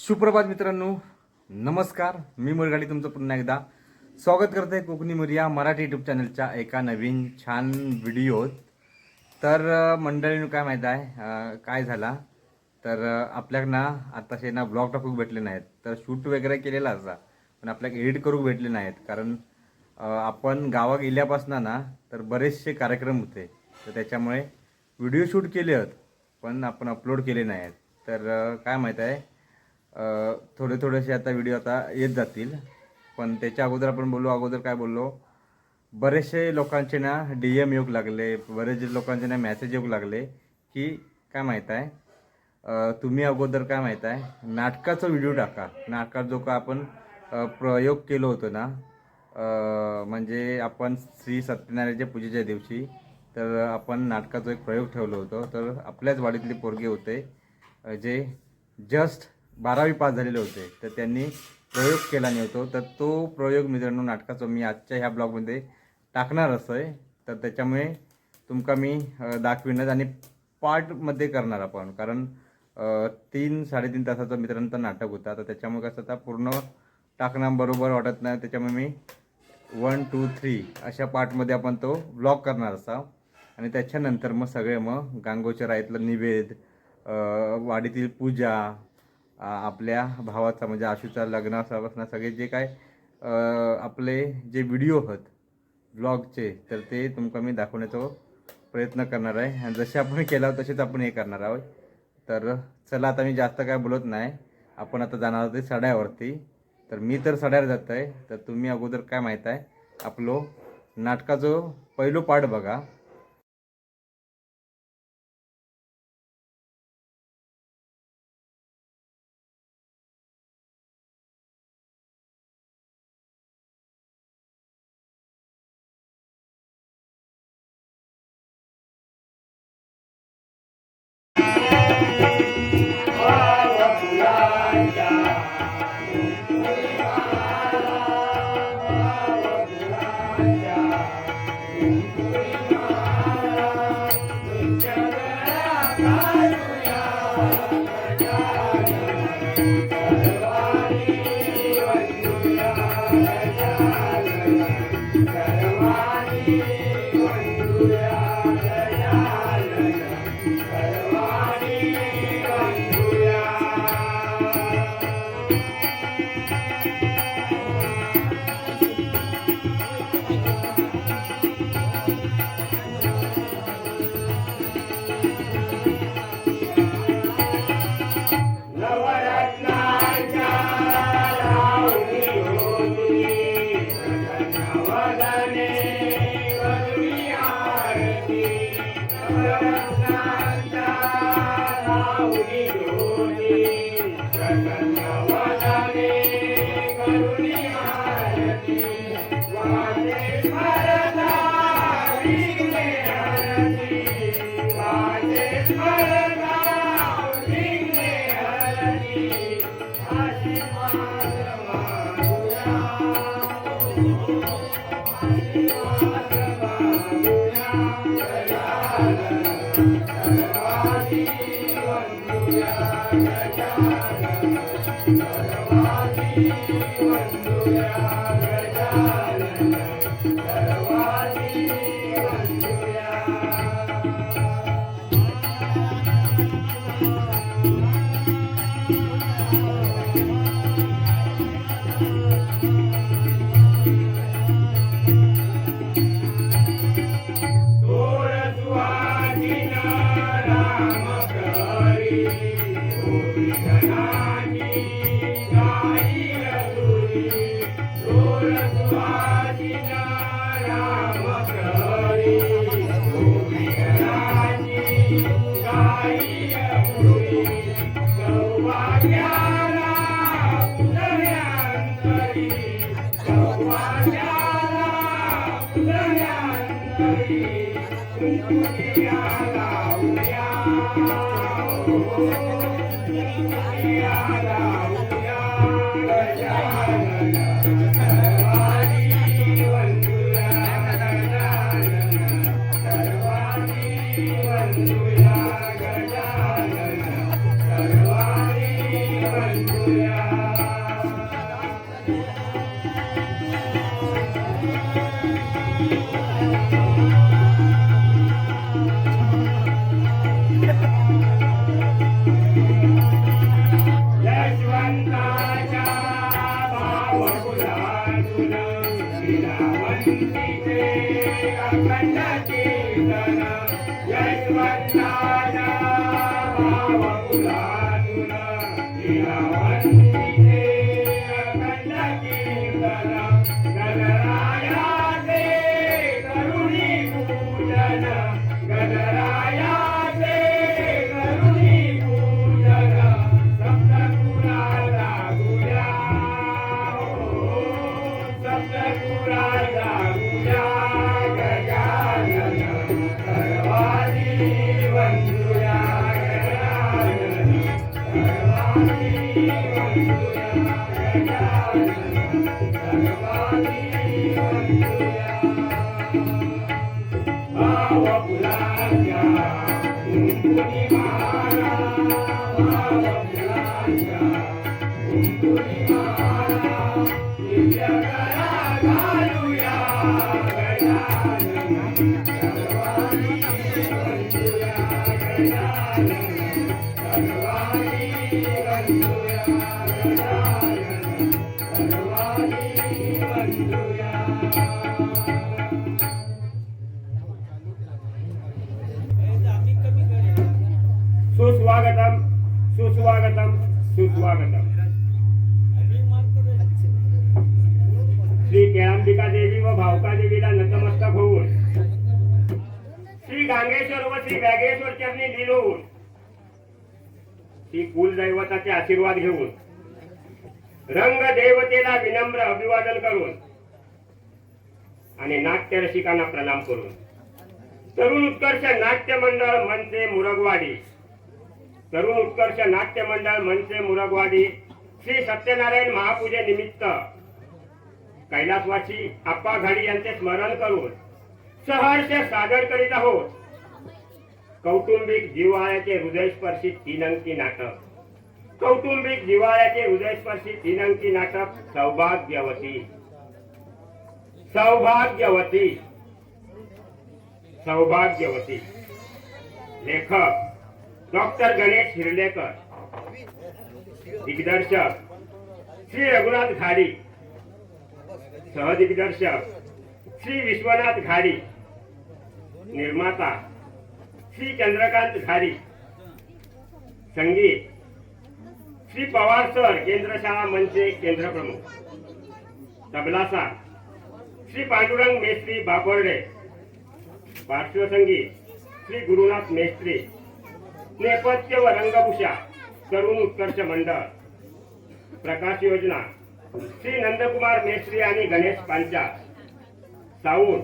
सुप्रभात मित्रांनो, नमस्कार. मी मुरगाडी तुमचं पुन्हा एकदा स्वागत करते कोकणी मुरिया मराठी यूट्यूब चॅनलच्या एका नवीन छान व्हिडिओत. तर मंडळींनो काय माहीत आहे काय झाला तर आपल्याकडे आताशे ब्लॉग टाकूक भेटले नाहीत. तर शूट वगैरे केलेला असा पण आपल्याला एडिट करूक भेटले नाहीत. कारण आपण गावा गेल्यापासून ना तर बरेचसे कार्यक्रम होते, तर त्याच्यामुळे व्हिडिओ शूट केले आहेत पण आपण अपलोड केले नाहीत. तर काय माहीत आहे थोडेसे आता व्हिडिओ आता येत जातील. पण त्याच्या अगोदर आपण अगोदर काय बोललो, बरेचसे लोकांचे ना DM येऊ लागले, बरेच लोकांचे ना मेसेज येऊ लागले की काय माहीत आहे तुम्ही अगोदर काय माहीत आहे नाटकाचा व्हिडिओ टाका. नाटकात जो का आपण प्रयोग केलो होतो ना, म्हणजे आपण श्री सत्यनारायणच्या पूजेच्या दिवशी तर आपण नाटकाचा एक प्रयोग ठेवलो होतो. तर आपल्याच वाडीतले पोरगे होते जे जस्ट 12वी पास झालेले होते, तर त्यांनी प्रयोग केला नाही होतो. तर तो प्रयोग मित्रांनो नाटकाचा मी आजच्या ह्या ब्लॉगमध्ये टाकणार असं आहे. तर त्याच्यामुळे तुमका मी दाखविणार आणि पार्टमध्ये करणार आपण. कारण 3-3.5 तासाचं मित्रांचं नाटक होता, तर त्याच्यामुळे कसं आता पूर्ण टाकणं बरोबर वाटत नाही. त्याच्यामुळे मी 1, 2, 3 अशा पार्टमध्ये आपण तो ब्लॉग करणार असा. आणि त्याच्यानंतर मग सगळे मग गांगोच्या राईतलं निवेद, वाडीतील पूजा, आपल्या भावाचा म्हणजे आशूचा लग्नापासून सगळे जे काय आपले जे व्हिडिओ आहेत ब्लॉगचे, तर ते तुमका मी दाखवण्याचा प्रयत्न करणार आहे. आणि जसे आपण केला तसेच आपण हे करणार आहोत. तर चला आता मी जास्त काय बोलत नाही, आपण आता जाणार आहोत सड्यावरती. तर मी तर सड्यावर जात आहे, तर तुम्ही अगोदर काय माहीत आहे आपलो नाटकाचं पहिलो पार्ट बघा. Hallelujah. सुस्वागतम सुस्वागतम सुस्वागतम. श्री केळंबिका देवी व भावका देवीला नतमस्तक होऊन, श्री गांगेश्वर व श्री व्यागेश्वर चरणी लीन होऊन, श्री कुलदैवताचे आशीर्वाद घेऊन, रंग देवतेला विनम्र अभिवादन करून आणि नाट्य रसिकांना प्रणाम करून, तरुण उत्कर्ष नाट्य मंडळ मनसे मुरगवाडी, तरुण उत्कर्ष नाट्य मंडळ मनसे मुरगवाडी श्री सत्यनारायण महापूजेनिमित्त कैलासवासी आप्पा घाडी यांचे स्मरण करून सहर्ष सादर करीत आहोत कौटुंबिक जिव्हाळ्याचे हृदयस्पर्शी 3 अंकी नाटक. कौटुंबिक जिव्हाळ्याचे हृदयस्पर्शी 3 अंकी नाटक सौभाग्यवती. सौभाग्यवती सौभाग्यवती. लेखक डॉक्टर गणेश हिरलेकर. दिग्दर्शक श्री रघुनाथ घाडी. सहदिग्दर्शक श्री विश्वनाथ घाडी. निर्माता श्री चंद्रकांत घाडी. संगीत श्री पवार सर, केंद्रशाळा मनसे केंद्र प्रमुख. तबलासार श्री पांडुरंग मेस्त्री बाबर्डे. पार्श्वसंगीत श्री गुरुनाथ मेस्त्री. नेपथ्य व रंगभूषा तरुण उत्कर्ष मंडळ. प्रकाश योजना श्री नंदकुमार मेस्त्री आणि गणेश पांचाळ. साऊंड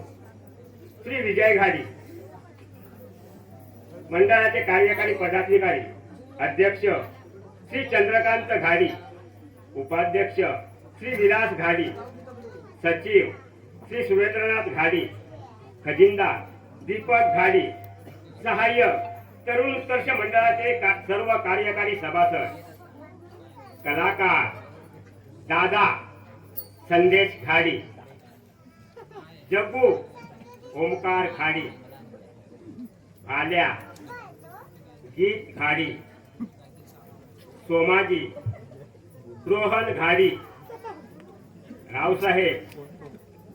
श्री विजय घाडी. मंडळाचे कार्यकारी पदाधिकारी अध्यक्ष श्री चंद्रकांत घाडी. उपाध्यक्ष श्री विलास घाडी. सचिव श्री सुरेंद्रनाथ घाडी. खजिनदार दीपक घाडी. सहाय्यक तरुण उत्कर्ष मंडळाचे सर्व कार्यकारी सभासद. कलाकार दादा संदेश घाडी. जग्गू ओमकार घाडी. आल्या गीत घाडी. सोमाजी रोहन घाडी. रावसाहेब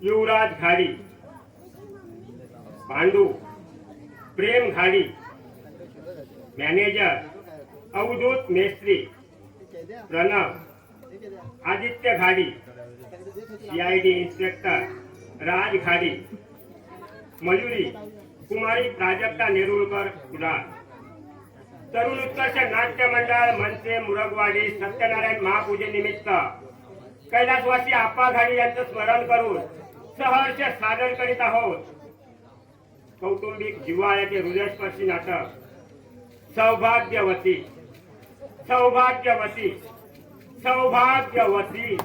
युवराज घाडी. पांडू प्रेम घाडी. मॅनेजर अवधूत मेस्त्री. प्रणव आदित्य घाडी. CID इन्स्पेक्टर राज घाडी. मयुरी कुमारी प्राजक्ता नेरुळकर कुडाळ. तरुण उत्कर्ष नाट्य मंडळ मनसे मुरगवाडी सत्यनारायण महापूजेनिमित्त कैलासवासी आप्पा घाडी यांचं स्मरण करून सहर्ष सादर करीत आहोत कौटुंबिक जिव्हाळ्याचे हृदयस्पर्शी नाटक सौभाग्यवती. सौभाग्यवती सौभाग्यवती.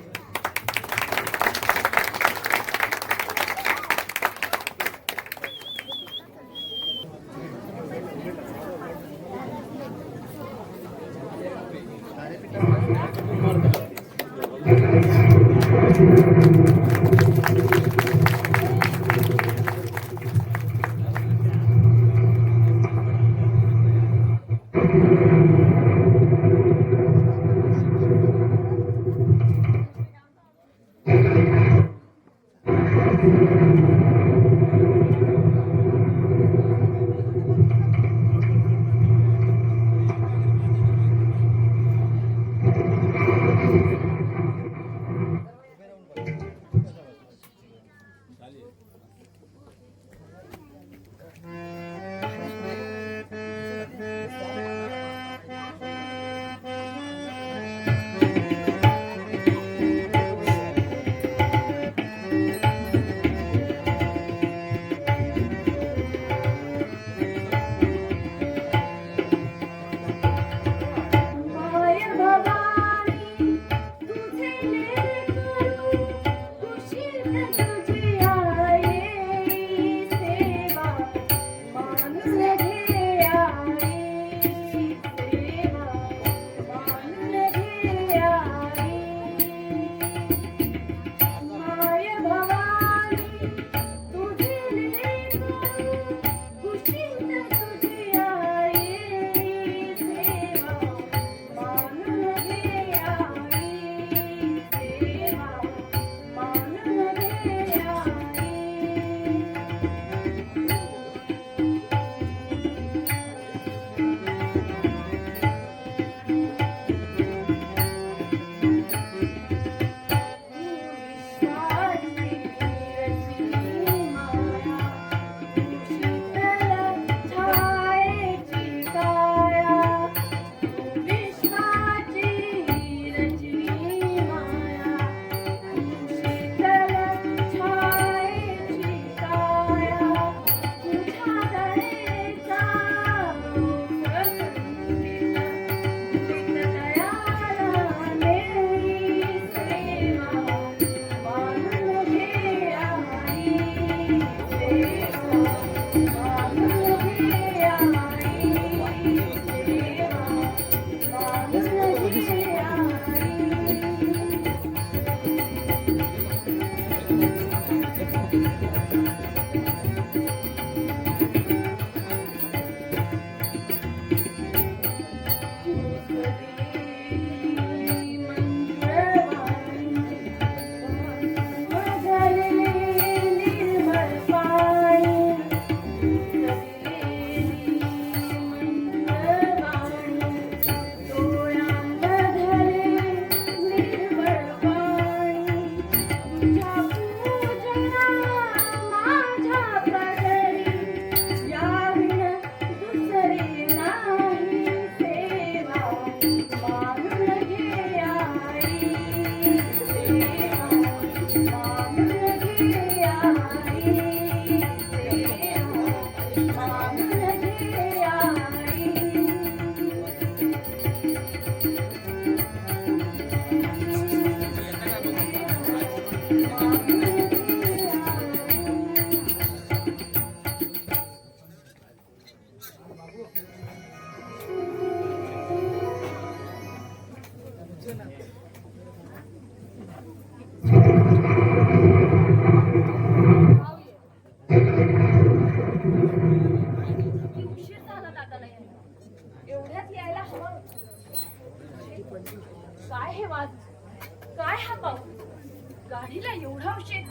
किती उशीर झाला दादाला यायला. एवढ्यात यायला हवा होता. काय हे वाद, काय हा पाऊस, गाडीला एवढा उशीर.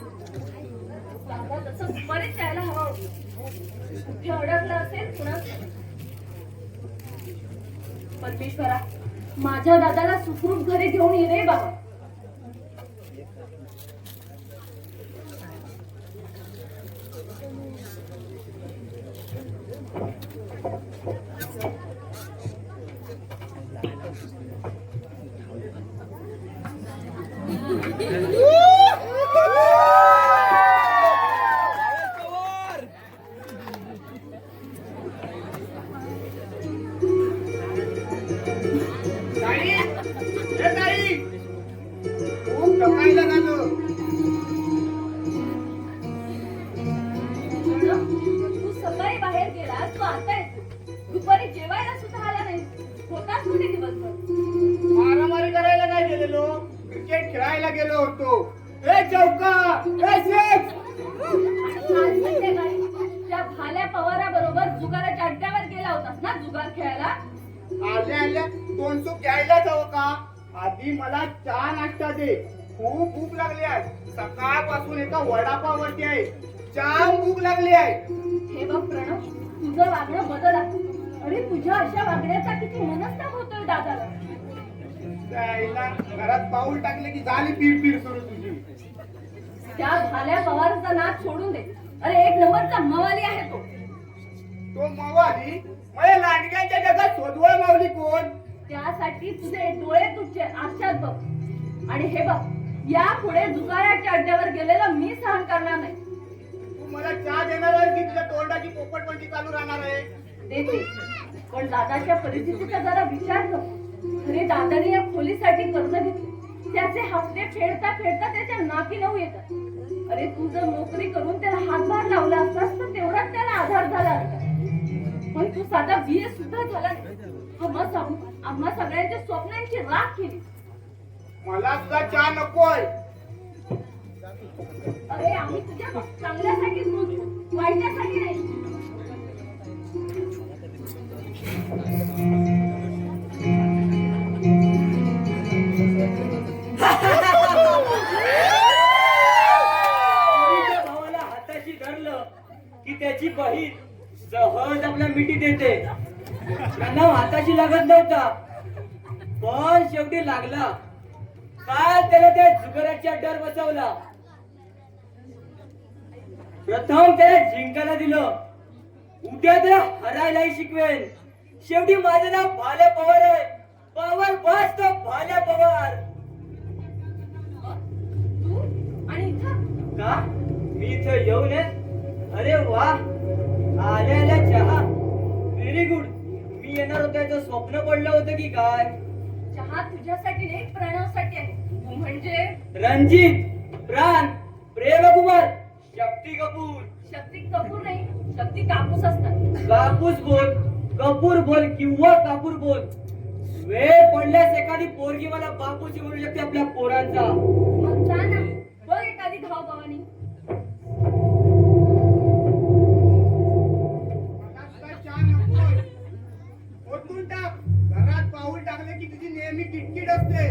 दादा तसं दुपारीच यायला हवा होता. कुठे अडकला असेल कुणास. परमेश्वरा, माझ्या दादाला सुखरूप घरी घेऊन ये रे बाबा. तू सकाळी बाहेर गेला, तू आता येतो. दुपारी जेवायला सुद्धा आला नाही. होताच कुठे दिवसभर? मारामारी करायला नाही गेलेलो, क्रिकेट खेळायला गेलो होतो. ए चौका, ए शेख. आज संध्याकाळी त्या भाल्या पवाराबरोबर जुगाराच्या अड्ड्यावर गेला होतास ना जुगार खेळायला? आल्या आल्या दोन सूप घ्यायलाच हवं का? आधी मला चहा नाश्ता दे. खूप भूक लागली आहे. सकाळपासून एका वडापाववरती आहे. चहा भूक लागली आहे. हे बघ प्रणव, तुझं वागणं बदल आहे. अरे तुझ्या अशा वागण्याचा किती मनस्ताप होतोय दादाला. त्याला घरात पाऊल टाकले की झाली पीर सुरू तुझी. त्या भाल्या पवारचा नाद सोडून दे. अरे एक नंबरचा मवाली आहे तो. तो मावाली मला लांडग्यांच्या जगात शोधवळ मावली कोण? त्यासाठी तुझे डोळे तुझे आरशात बघ. आणि हे बघ, यापुढे जुगाराच्या अड्ड्यावर गेलेलं मी सहन करणार नाही. तू मला चहा देणार आहे की तुझ्या तोंडाची पोपटपंची चालू राहणार आहे? देते, पण दादाच्या परिस्थितीचा जरा विचार कर. अरे दादाने या खोलीसाठी कर्ज घेतले. त्याचे हप्ते फेडता फेडता त्याच्या नाकी नऊ येतात. अरे तू जर नोकरी करून त्याला हातभार लावला असतास तर तेवढाच त्याला आधार झाला असता. पण तू साधा BA सुद्धा झाला नाही. आम्हा सगळ्यांच्या स्वप्नांची राख केली. मला सुद्धा चहा नकोय. अरे आम्ही तुझ्या चांगल्यासाठी बोलतो, वाईटासाठी नाही. भावाला हाताशी धरलं की त्याची बहीण सहज आपल्या मिठी देते. त्यांना हाताशी लागत नव्हता, पण शेवटी लागला. काय त्याला त्या जुगाराच्या अड्ड्यावर बसवला. प्रथम त्याला जिंकायला दिलं, उद्या त्याला हरायलाही शिकवेन. शेवटी माझं नाव भाल्या पवार आहे. पवार बस तो भाल्या पवार. तू आणि इथं का मी इथं येऊन आहे? अरे वा, आल्या चहा. Very good. मी येणार होतो याचं स्वप्न पडलं होतं की काय? चहा तुझ्यासाठी नाही, प्रणवसाठी आहे. तू म्हणजे रणजित, प्राण, प्रेमकुमार, शक्ती कपूर. शक्ती कपूर नाही, शक्ती कापूस असतात. कापूस बोल, कपूर बोल किंवा कापूर बोल, वेळ पडल्यास एखादी पोरगी मला बापूची म्हणू शकते आपल्या पोरांचा. मग जा ना, बघ एखादी धाव भवानी. मला सुद्धा चहा नकोय. ओतून टाक. घरात पाऊल टाकले की तुझी नेहमी किटकिट असते.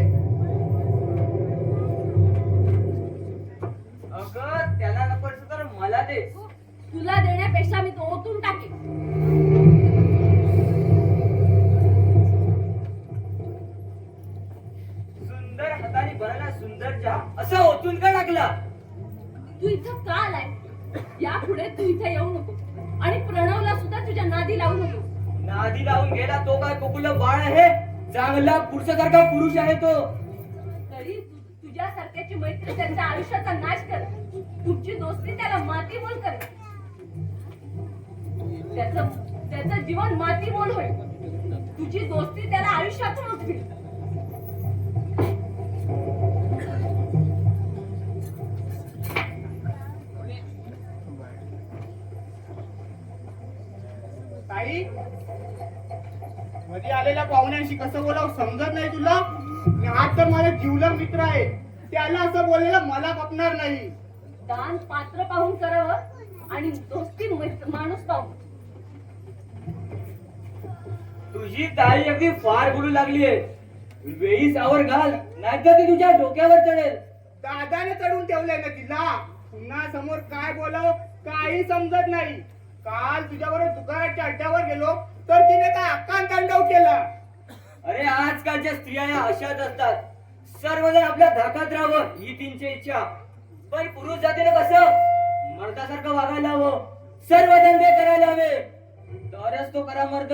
अगं त्याला नको तर मला दे. तुला देण्यापेक्षा मी तो ओतून टाकेन. सुंदर हाताने भरायला सुंदर चहा असा ओतून का टाकला? तू इथं का आलाय? यापुढे तू इथे येऊ नको. आणि प्रणवला सुद्धा तुझ्या नादी लावू नको. नादी लावून गेला तो काय कोकुला बाळ आहे? चांगला पुरुषासारखा पुरुष आहे तो. तरी तुझ्यासारख्याची मैत्री त्यांच्या आयुष्याचा नाश कर. तुमची दोस्ती त्याला मातीमोल कर. त्याचं जीवन मातीमोल होईल. तुझी दोस्ती त्याला आयुष्यातून उठवी. पाहुण्यांशी कसं बोलावं समजत नाही तुला? हा तर माझा जिवलग मित्र आहे, त्याला असं बोललेलं मला खपणार नाही. दान पात्र पाहून करावं आणि दोस्ती माणूस पाहून. तुझी ताई अगदी फार बोलू लागलीये. वेळी सावर घाल, नाहीतर ती तुझ्या डोक्यावर चढेल. दादाने चढून ठेवलंय ना तिला. पुन्हा समोर काय बोलावं काही समजत नाही. काल तुझ्याबरोबर दुकानाच्या अड्ड्यावर गेलो तर तिने काय अक्कान तांडव केला. अरे आजकालच्या स्त्रिया या अशाच असतात. सर्वजण आपल्या धाकात राहावं ही त्यांची इच्छा. पण पुरुष जातीने कसं मर्दासारखं वागायला हवं. सर्व धंदे करायला हवे, तरच तो खरा मर्द.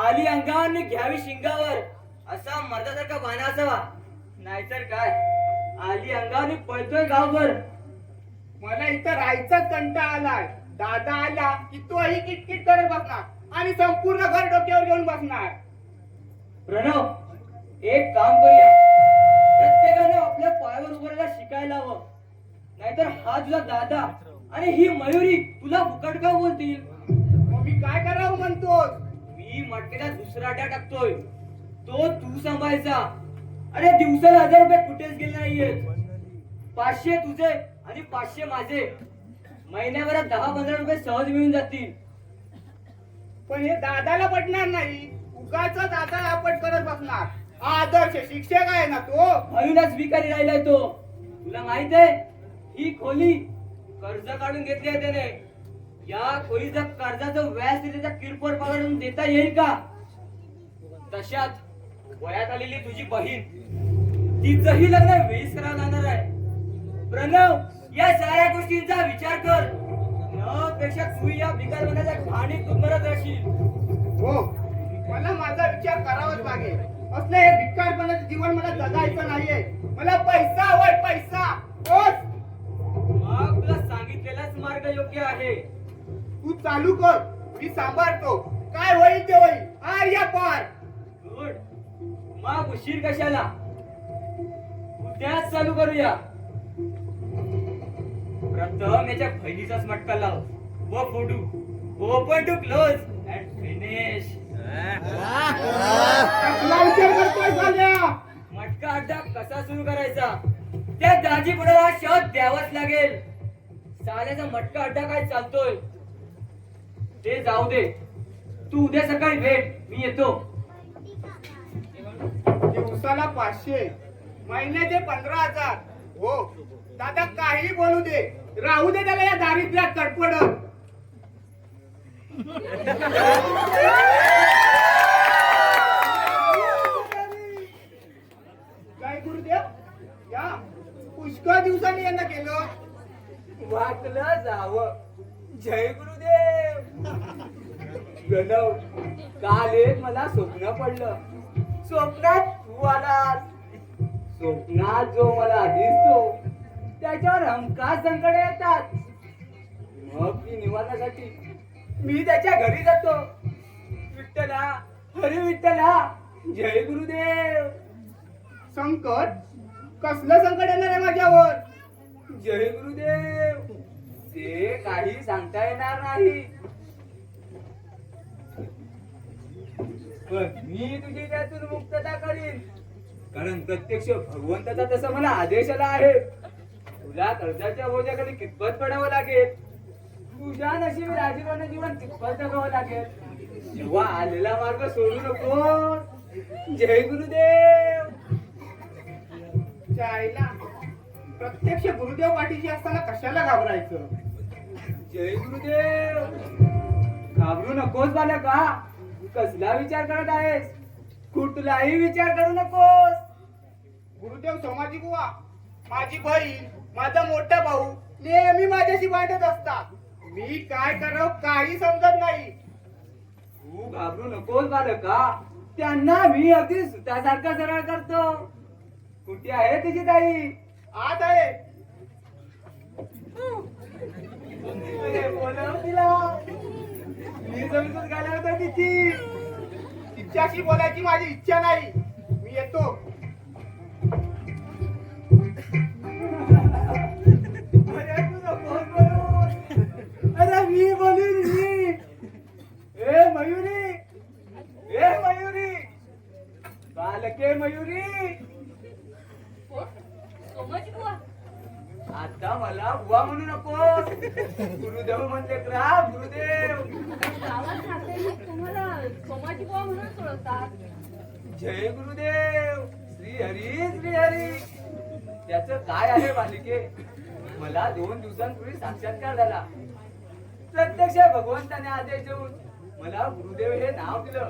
आली अंगाने घ्यावी शिंगावर असा मर्दासारखा बाणा असावा. नाहीतर काय आली अंगाने पळतोय गावभर. मला इथं राहायचाच कंटाळा आलाय. दादा आला की तोही किटकिट करत बसणार आणि संपूर्ण घर डोक्यावर घेऊन बसणार. प्रणव, एक काम करूया. प्रत्येकाने आपल्या पायावर उभं राहायला शिकायला हवं. नाहीतर हा तुझा दादा आणि ही मयुरी तुला फुकट का बोलतील. मग मी काय करावं म्हणतोस? मी मटकेला दुसरा अड्डा टाकतोय, तो तू सांभाळायचा. अरे दिवसाला 1000 रुपये कुठेच गेले नाहीयेत. 500 तुझे आणि 500 माझे. महिन्याभरात 10-15 रुपये सहज मिळून जातील. पण हे दादाला पटणार नाही. उगाच दादा आपट करत बसणार. आदर्श शिक्षक आहे ना तो. म्हणूनच भिकारी राहिलाय तो. तुला माहित आहे ही खोली कर्ज काढून घेतली आहे त्याने. या खोलीचं कर्जाचं व्याज त्याच्या किरकोळ पगारून देता येईल का? तशात वयात आलेली तुझी बहीण, तिचंही लग्न वेळीच करावं लागणार आहे. प्रणव, या साऱ्या गोष्टींचा विचार कर. न पेक्षा तू या भिकारपणाच्या घाणीत गुदमरत राहशील. हो, मला माझा विचार करावाच लागेल. असलं हे भिकारपणाचं जीवन मला जगायचं नाहीये. मला पैसा हवाय, पैसा. बस. मग तुला सांगितलेलाच मार्ग योग्य आहे. तू चालू कर, मी सांभाळतो. काय होईल ते होईल. आर्या पार. गुड. मग उशीर कशाला, उद्याच चालू करूया. प्रथम याच्या बहिणीचाच मटका लाव व फोडू. Open to close and finish. कसला विचार करतोय झाल्या? मटका अड्डा कसा सुरू करायचा त्या दाजी पुढे शोध द्यावाच लागेल. साल्याचा मटका अड्डा काय चालतोय ते जाऊ दे. तू उद्या सकाळी भेट, मी येतो. दिवसाला 500, महिन्याचे 15,000. हो, दादा काही बोलू दे, राहू दे त्याला या दारिद्र्यात तडफडत. काय गुरुदेव, या पुष्कळ दिवसांनी यांना केलं. वाटलं जावं. जय गुरुदेव. प्रणव, काल एक मला स्वप्न पडलं. स्वप्नात तू आलास. स्वप्नात जो मला दिसतो त्याच्यावर हमखास संकट येतात. मग ती निवारण्यासाठी मी त्याच्या घरी जातो. विठ्ठला, हरी विठ्ठला, जय गुरुदेव. संकट? कसलं संकट येणार आहे माझ्यावर? जय गुरुदेव. ते काही सांगता येणार नाही, पण मी तुझी त्यातून मुक्तता करीन. कारण प्रत्यक्ष भगवंताचा तसा मला आदेश आला आहे. तुला कर्जाच्या बोजाखाली कितपत पडावं लागेल, तुझ्या नशिबी राजीवाने जीवन कितपत जगावं लागेल. जेव्हा आलेला मार्ग सोडू नको. जय गुरुदेव. चायला प्रत्यक्ष गुरुदेव पाठीशी असताना कशाला घाबरायचं? जय गुरुदेव. घाबरू नकोस बालका. कसला विचार करत आहेस? कुठलाही विचार करू नकोस. गुरुदेव सोमाजी बुवा, माझी बहीण, माझा मोठा भाऊ नेहमी माझ्याशी भांडत असतात. मी काय करावं काही समजत नाही. तू घाबरू नकोस बालका. त्यांना मी अगदी सुतासारखा सरळ करतो. कुठे आहे तुझी ताई? आत आहे. बोलव तिला. मी जमीतच घाला होता तिची. तिच्याशी बोलायची माझी इच्छा नाही. मी येतो. अरे तू नकोस बोलू. अरे मी बोलीन मी. ए मयुरी, ए मयुरी. मला बुवा म्हणू नको. गुरुदेव म्हणले करा गुरुदेव. गावात राहते तुम्हाला सोमाजी बुवा म्हणून ओळखतात. जय गुरुदेव. श्री हरी. त्याचं काय आहे बालिके, मला 2 दिवसांपूर्वी साक्षात्कार झाला. प्रत्यक्ष भगवंताने आदेश देऊन मला गुरुदेव हे नाव दिलं.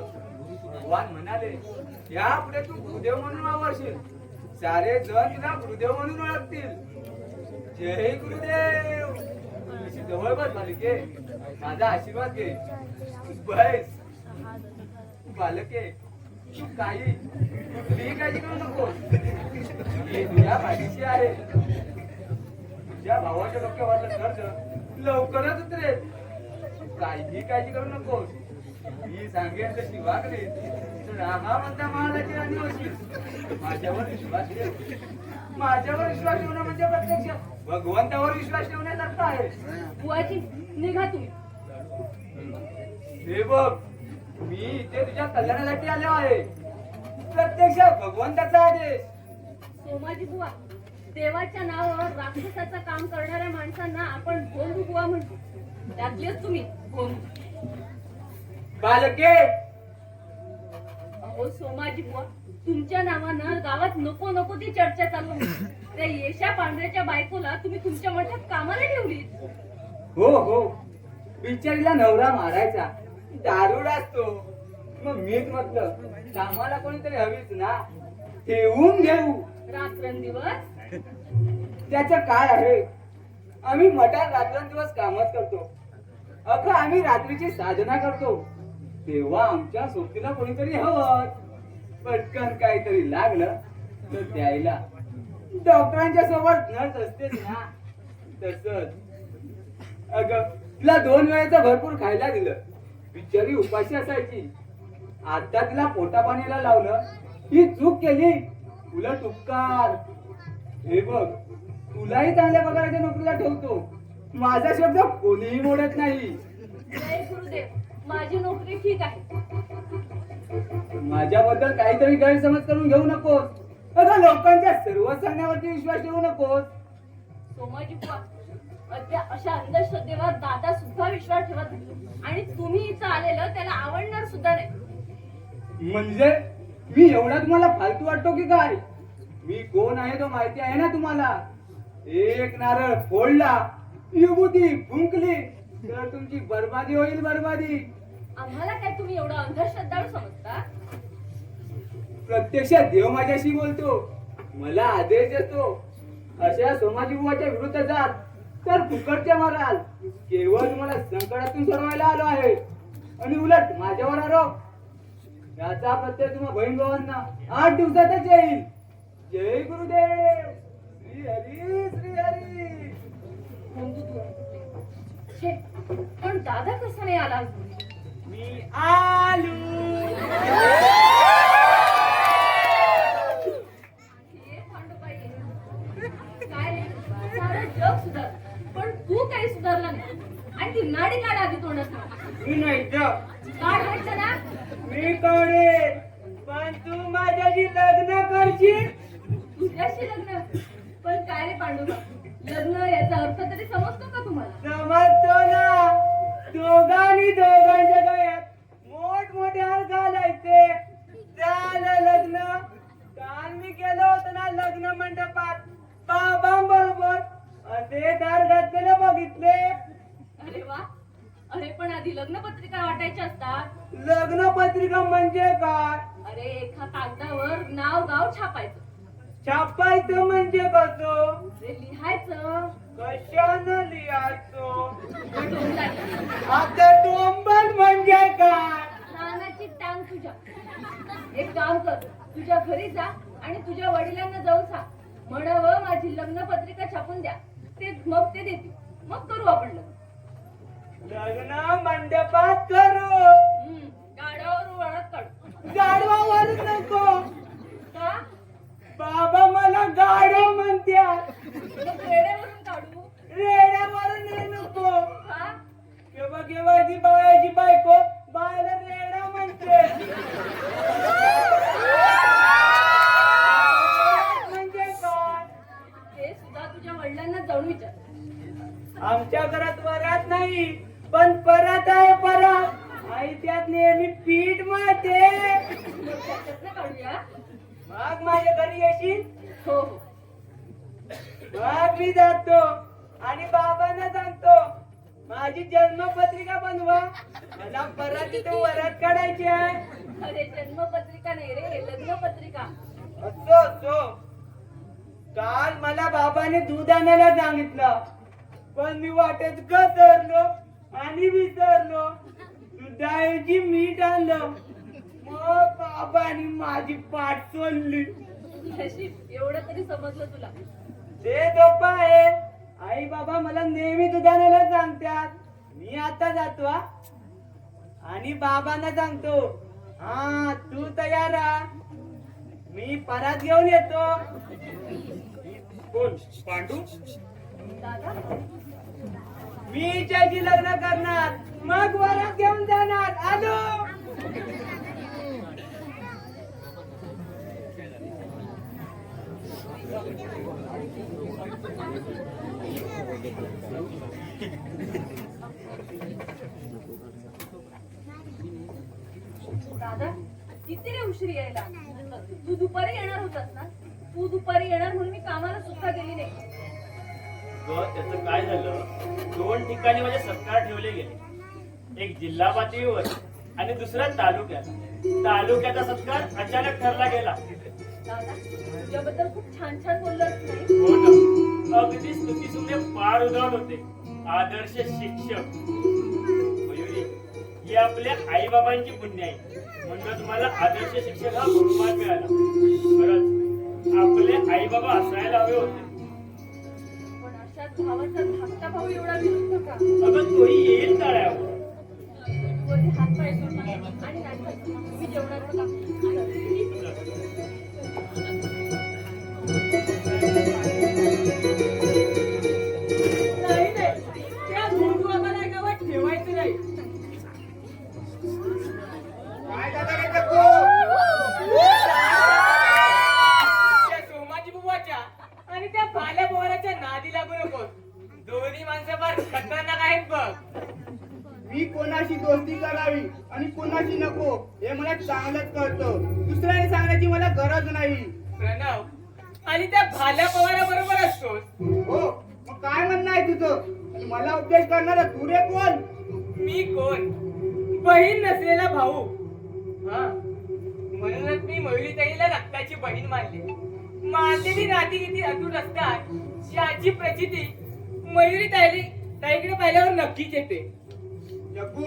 भगवान म्हणाले यापुढे तू गुरुदेव म्हणून वावरशील, सारे जण तुला गुरुदेव म्हणून ओळखतील. जय गुरुदेव. अशी जवळ बस बालिके, माझा आशीर्वाद घे. बस बालके, तू कुठलीही काळजी करू नको. मी तुझ्या पाठीशी आहे. तुझ्या भावाच्या डोक्यावरलं कर्ज लवकरच उतरेल. काहीही काळजी करू नकोस. मी सांगेन तशी वागली तर रामा म्हणता महाराजाची राणी होशील. माझ्यावर विश्वास ठेव. माझ्यावर विश्वास ठेवणं म्हणजे प्रत्यक्ष भगवंतावर विश्वास ठेवण्यासारखं आहे. बुवाजी निघा तुम्ही. हे बघ, मी इथे तुझ्या कल्याणासाठी आलो आहे. प्रत्यक्ष भगवंताचा आदेश. सोमाजी बुवा, देवाच्या नावावर राक्षसाचं काम करणाऱ्या माणसांना आपण भोंदू बुवा म्हणतो. त्यातलेच तुम्ही भोंदू. बालके, अहो सोमाजी बुवा, तुमच्या नावानं गावात नको नको ती चर्चा चालू होती. त्या येशा पांढऱ्याच्या बायकोला तुम्ही तुमच्या मठात कामाला ठेवली. हो, बिचारीला नवरा मारायचा, दारूड असतो. मग मीच म्हटलं कामाला कोणीतरी हवीच ना, ठेवून घेऊ. रात्रंदिवस त्याचं काय आहे, आम्ही मठात रात्रंदिवस कामच करतो. अगं आम्ही रात्रीची साधना करतो. तेव्हा आमच्या सोबतीला कोणीतरी हवं. पटकन काहीतरी लागलं तर द्यायला. डॉक्टरांच्या सोबत नर्स असतेच ना, तसंच. अगं तिला 2 वेळेचं भरपूर खायला दिलं. बिचारी उपाशी असायची. आता तिला पोटा पाण्याला लावलं. ही चूक केली, उलट उपकार. हे बघ, तुलाही चांगल्या पगाराच्या नोकरीला ठेवतो. माझा शब्द कोणीही मोडत नाही. जय गुरुदेव, माझी नोकरी ठीक आहे. माझ्याबद्दल काहीतरी गैरसमज करून घेऊ नकोस. अगं लोकांच्या सर्व सांगण्यावरती विश्वास ठेवू नकोस. सोमाजी बुवा, अशा अंधश्रद्धेवर दादा सुद्धा विश्वास ठेवत नाही. आणि तुम्ही इथं आलेलं त्याला आवडणार सुद्धा नाही. म्हणजे मी एवढा तुम्हाला फालतू वाटतो की काय? मी कोण आहे तो माहिती आहे ना तुम्हाला. एक नारळ फोडला, विभूती फुंकली तर तुमची बर्बादी होईल, बर्बादी. आम्हाला काय तुम्ही एवढा अंधश्रद्धाळू समजता? प्रत्यक्ष देव माझ्याशी बोलतो, मला आदेश देतो. अशा सोमाजी बुवाच्या विरुद्ध जात तर फुकटच्या माराल. केवळ तुम्हाला संकटातून सोडवायला आलो आहे आणि उलट माझ्यावर आरोप. याचा प्रत्यय तुम्हा बहीण भावांना 8 दिवसातच येईल. जय गुरुदेव. श्री हरी. छे, पण दादा कसा नाही आला? मी आलो. हे पांडुबाई, काय रे, सारं जग सुधारलं, पण तू काही सुधारला नाही. आणि ती नाडी काढ आधी तोंडात. मी नाही तर काय म्हटलं ना? मी कवडे, पण तू माझ्याशी लग्न करशील. तुझ्याशी लग्न? पण काय रे पांडुबा, लग्न याचा अर्थ तरी समजतो का तुम्हाला? समजतो ना. दोघांच्या गळ्यात मोठमोठे हार घालायचे. झालं लग्न. काल मी गेलो होतो ना लग्न मंडपात, बाबांबरोबर असे दार घातलेले बघितले. अरे वा. अरे पण आधी लग्नपत्रिका वाटायच्या असतात. लग्न पत्रिका म्हणजे काय? अरे एका कागदावर नाव गाव छापायचं. छापायचं म्हणजे कसं? ते लिहायचं. कशानं लिहायचं? तोंडात. आता टोंबल म्हणजे काय? नानाची टांग तुझ्या. एक काम कर, तुझ्या घरी जा आणि तुझ्या वडिलांना जाऊन सांग, म्हणावं माझी लग्नपत्रिका छापून द्या. मग ते देतील. मग करू आपण लग्न. लग्न मंडपात करू. गाड्यावर वळत काढू. गाडवावर नको. का? बाबा मला गाडव म्हणतात. मग रेड्यावरून काढू. रेड्यावरून नको. का? केव्हा ती बायाची बायको बायला रेडा म्हणते. म्हणजे काय? ते सुद्धा तुझ्या वडिलांना जाऊन विचार. आमच्या घरात वरात नाही पण परात आहे परात. आई त्यात नेहमी पीठ मळते. त्याच्यातनं काढूया. मग माझ्या घरी येशील. हो हो. मग मी जातो आणि बाबांना सांगतो माझी जन्मपत्रिका बनवा. मला परत इथे वरात काढायची आहे. अरे जन्मपत्रिका नाही रे, लग्नपत्रिका. असो असो. काल मला बाबाने दूध आणायला सांगितलं पण मी वाटेत घसरलो आणि विसरलो. दुधाऐवजी मीठ आणलं. मग बाबाने माझी पाठ सोडली. नशीब एवढं तरी समजलं तुला. ते झोपा आहे. आई बाबा मला नेहमी दूध आणायला सांगतात. मी आता जातो हा. आणि बाबांना सांगतो हा तू तयार राहा. मी परात घेऊन येतो. कोण पांडू? दादा मी हिच्याशी लग्न करणार मग वरात घेऊन जाणार. आलो. दादा किती रे उशिरी यायला. तू दुपारी येणार होतास ना. तू दुपारी येणार म्हणून मी कामाला सुद्धा गेली नाही. त्याचं काय झालं, 2 ठिकाणी माझे सत्कार ठेवले गेले. एक जिल्हा पातळीवर आणि दुसरा तालुक्यात. तालुक्याचा सत्कार अचानक ठरला गेला. दादा तुझ्याबद्दल खूप छान छान बोललास नाही. हो ना, अगदी स्तुतीसुमने पार उधळत होते. आदर्श शिक्षक. मयुरी, ही आपल्या आई बाबांची पुण्य आहे म्हणून तुम्हाला आदर्श शिक्षक हा बहुमान मिळाला. खरंच आपले आई बाबा असायला हवे होते. पण अशाच भावाचा धाकटा भाऊ एवढा विरुद्ध का. अगं तोही येईल तळ्यावर. वरती हात पाय सोडला आणि नाटक. मी जेवणार होता. नाही नाही त्या भोंदू आम्हाला गावात ठेवायचं नाही. काय झालं रे जग्गू? त्या सोमाजी बुवाच्या आणि त्या भाल्या बोराच्या नादी लागू नको. दोन्ही माणसं फार खतरनाक आहेत बघ. मी कोणाशी दोस्ती करावी आणि कोणाशी नको हे मला चांगलंच कळतं. दुसऱ्याने सांगण्याची मला गरज नाही. प्रणव आणि त्या भाल्या पवारा बरोबर असतोस. हो मग काय म्हणणं आहे तुझं? आणि मला उपदेश करणारा तू रे कोण? मी कोण? बहीण नसलेला भाऊ. हा म्हणूनच मी मयुरी ताईला रक्ताची बहीण मानली. मानलेली नाती किती अतूट असतात याची प्रचिती मयुरी ताईकडे पाहिल्यावर नक्कीच येते. जग्गू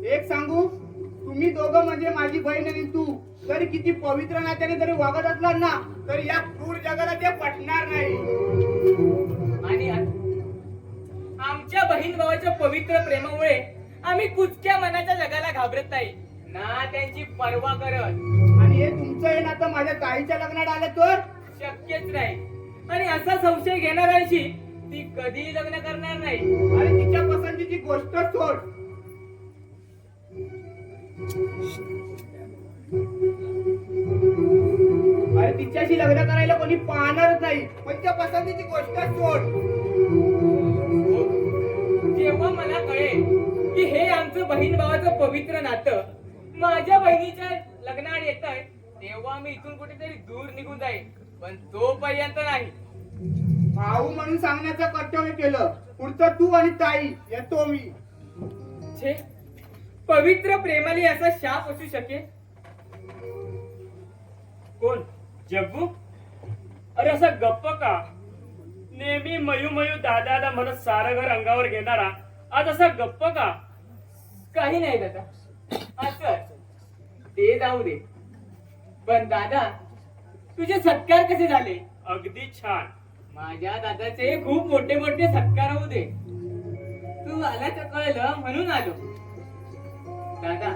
एक सांगू, तुम्ही दोघं म्हणजे माझी बहीण आणि तू जरी किती पवित्र नात्याने जरी वागत असलात ना तरी या क्रूर जगाला ते पटणार नाही. आणि आमच्या बहीण भावाच्या पवित्र प्रेमामुळे आम्ही कुचक्या मनाच्या जगाला घाबरत नाही ना त्यांची पर्वा करत. आणि हे तुमचं हे नातं माझ्या ताईच्या लग्नात आलं तर शक्यच नाही. आणि असा संशय घेणाऱ्यांशी ती कधीही लग्न करणार नाही. आणि तिच्या पसंतीची गोष्ट सोड. अरे तिच्याशी लग्न करायला कोणी पाहणारच नाही पण त्या पसंतीची गोष्ट सोड. जेव्हा मला कळेल की हे आमचं बहीण भावाचं पवित्र नातं माझ्या बहिणीच्या लग्नात येत आहे तेव्हा मी इथून कुठेतरी दूर निघून जाईल. पण तोपर्यंत नाही. भाऊ म्हणून सांगण्याचं कर्तव्य केलं. पुढचं तू आणि ताई येतो मी. छे, पवित्र प्रेमाला असा शाप असू शकेल? कोण? जग्गू? अरे असं गप्प का? नेहमी मयू मयू दादा म्हणत सारं घर अंगावर घेणारा आज असा गप्प का? काही नाही दादा. असं ते जाऊ दे. पण दादा तुझे सत्कार कसे झाले? अगदी छान. माझ्या दादाचे खूप मोठे मोठे सत्कार होऊ दे. तू आल्याचं कळलं म्हणून आलो. दादा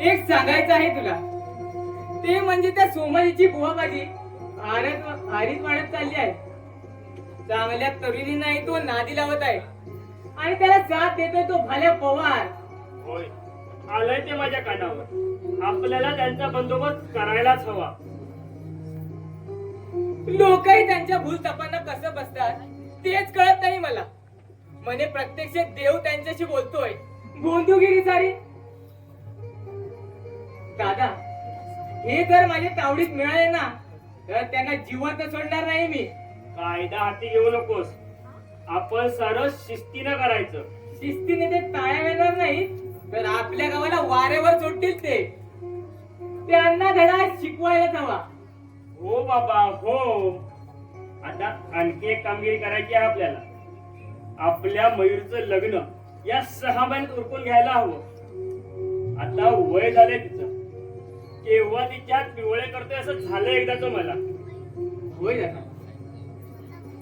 एक सांगायचं आहे तुला. ते म्हणजे त्या सोमाजीची बुवाबाजी हारीत वाढत चालली आहे. चांगल्या तरुणींनाही तो नादी लावत आहे आणि त्याला साथ देतोय तो भाल्या पवार. होय, आलंय ते माझ्या कानावर. आपल्याला त्यांचा बंदोबस्त करायलाच हवा. लोकही त्यांच्या भूलथापांना कसं बसतात तेच कळत नाही मला. म्हणे प्रत्यक्ष देव त्यांच्याशी बोलतोय. गोंधुगिरी सारी. दादा, हे जर माझ्या तावडीत मिळाले ना तर त्यांना जिवंत सोडणार नाही मी. कायदा हाती घेऊ नकोस. आपण सारं शिस्तीनं करायचं. शिस्तीने ते टाळ्या येणार नाही तर आपल्या गावाला वाऱ्यावर सोडतील ते. त्यांना धडा शिकवायलाच हवा. हो बाबा हो. आता आणखी एक कामगिरी करायची आहे आपल्याला. आपल्या मयूरचं लग्न या 6 महिन्यात उरकून घ्यायला हवं. आता वय झालंय तिचं. केव्हा तिच्यात पिवळे करतोय असं झालं एकदाच मला. होय दादा,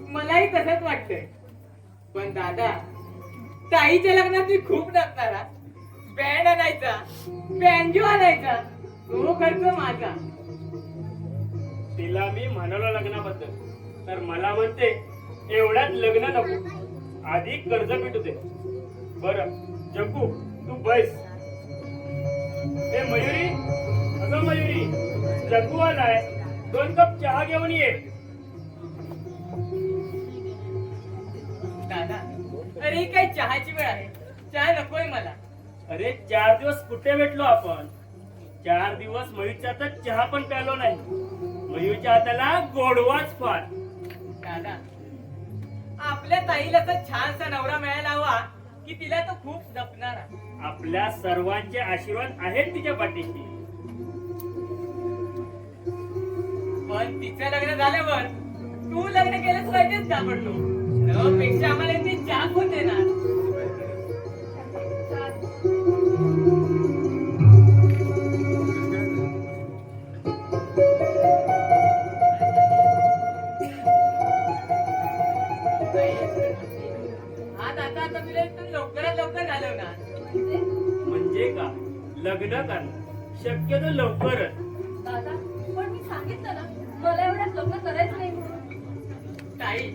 मलाही तसंच वाटतंय. पण दादा, ताईच्या लग्नात मी खूप नाचणार हा. बँड आणायचा, बँजो आणायचा, तो खर्च माझा. तिला मी म्हणालो लग्नाबद्दल तर मला म्हणते एवढ्यात लग्न नको, आधी कर्ज पिटू दे. बरं जग्गू, तू बैस. ए मयुरी, अगं मयुरी, जग्गू आलाय. 2 कप चहा घेऊन ये. दादा, अरे ही काय चहाची वेळ आहे? चहा नकोय मला. अरे 4 दिवस कुठे भेटलो आपण? 4 दिवस मयूरच्या हातात चहा पण प्यालो नाही. मयूरच्या हाताला गोडवाच फार. दादा, आपल्या ताईला तर छानसा नवरा मिळायला हवा की तिला तो खूप जपणारा. आपल्या सर्वांचे आशीर्वाद आहेत तिच्या पाठीशी. पण तिचं लग्न झाल्यावर तू लग्न केलंच पाहिजेच का पडलो? त्यापेक्षा आम्हाला ती चहा कोण देणार? हा दादा, आता तुला इथून लवकरात लवकर घालवणार. म्हणजे का? लग्न करणं शक्यतो लवकरच. दादा, पण मी सांगितलं ना मला एवढ्यात लग्न करायचं नाही म्हणून. ताई,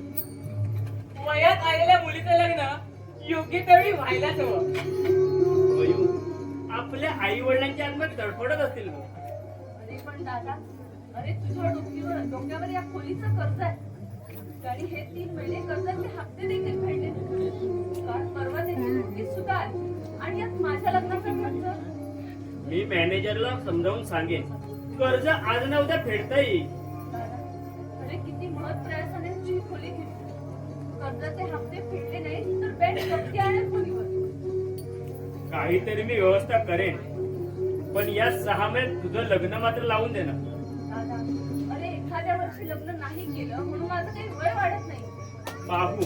वयात आलेल्या मुलीचं लग्न योग्य तेवढी व्हायलाच हवं. मयूर, आपल्या आई वडिलांच्या आत्म्यात तडफडत असतील ना. अरे पण दादा, अरे तुझ्या डोक्यावर या खोलीचं कर्ज आहे आणि हे 3 महिने कर्जाचे हप्ते देखील फेडले. कारण परवा त्याची नोटीस सुद्धा आली आणि यात माझ्या लग्नाचा खर्च. मी मॅनेजरला समजावून सांगेन, कर्ज आज ना उद्या फेडता येईल. दादा, अरे किती महत् प्रयासाने तुझी खोली घेतली. कर्जाचे हप्ते फेडले नाही तर बँक जप्ती आणेल खोलीवर. काहीतरी मी व्यवस्था करेन, पण या 6 महिन्यात तुझं लग्न मात्र लावून देणार. दादा, अरे एखाद्या वर्षी लग्न नाही केलं म्हणून माझं काही वय वाढत नाही. पाहू,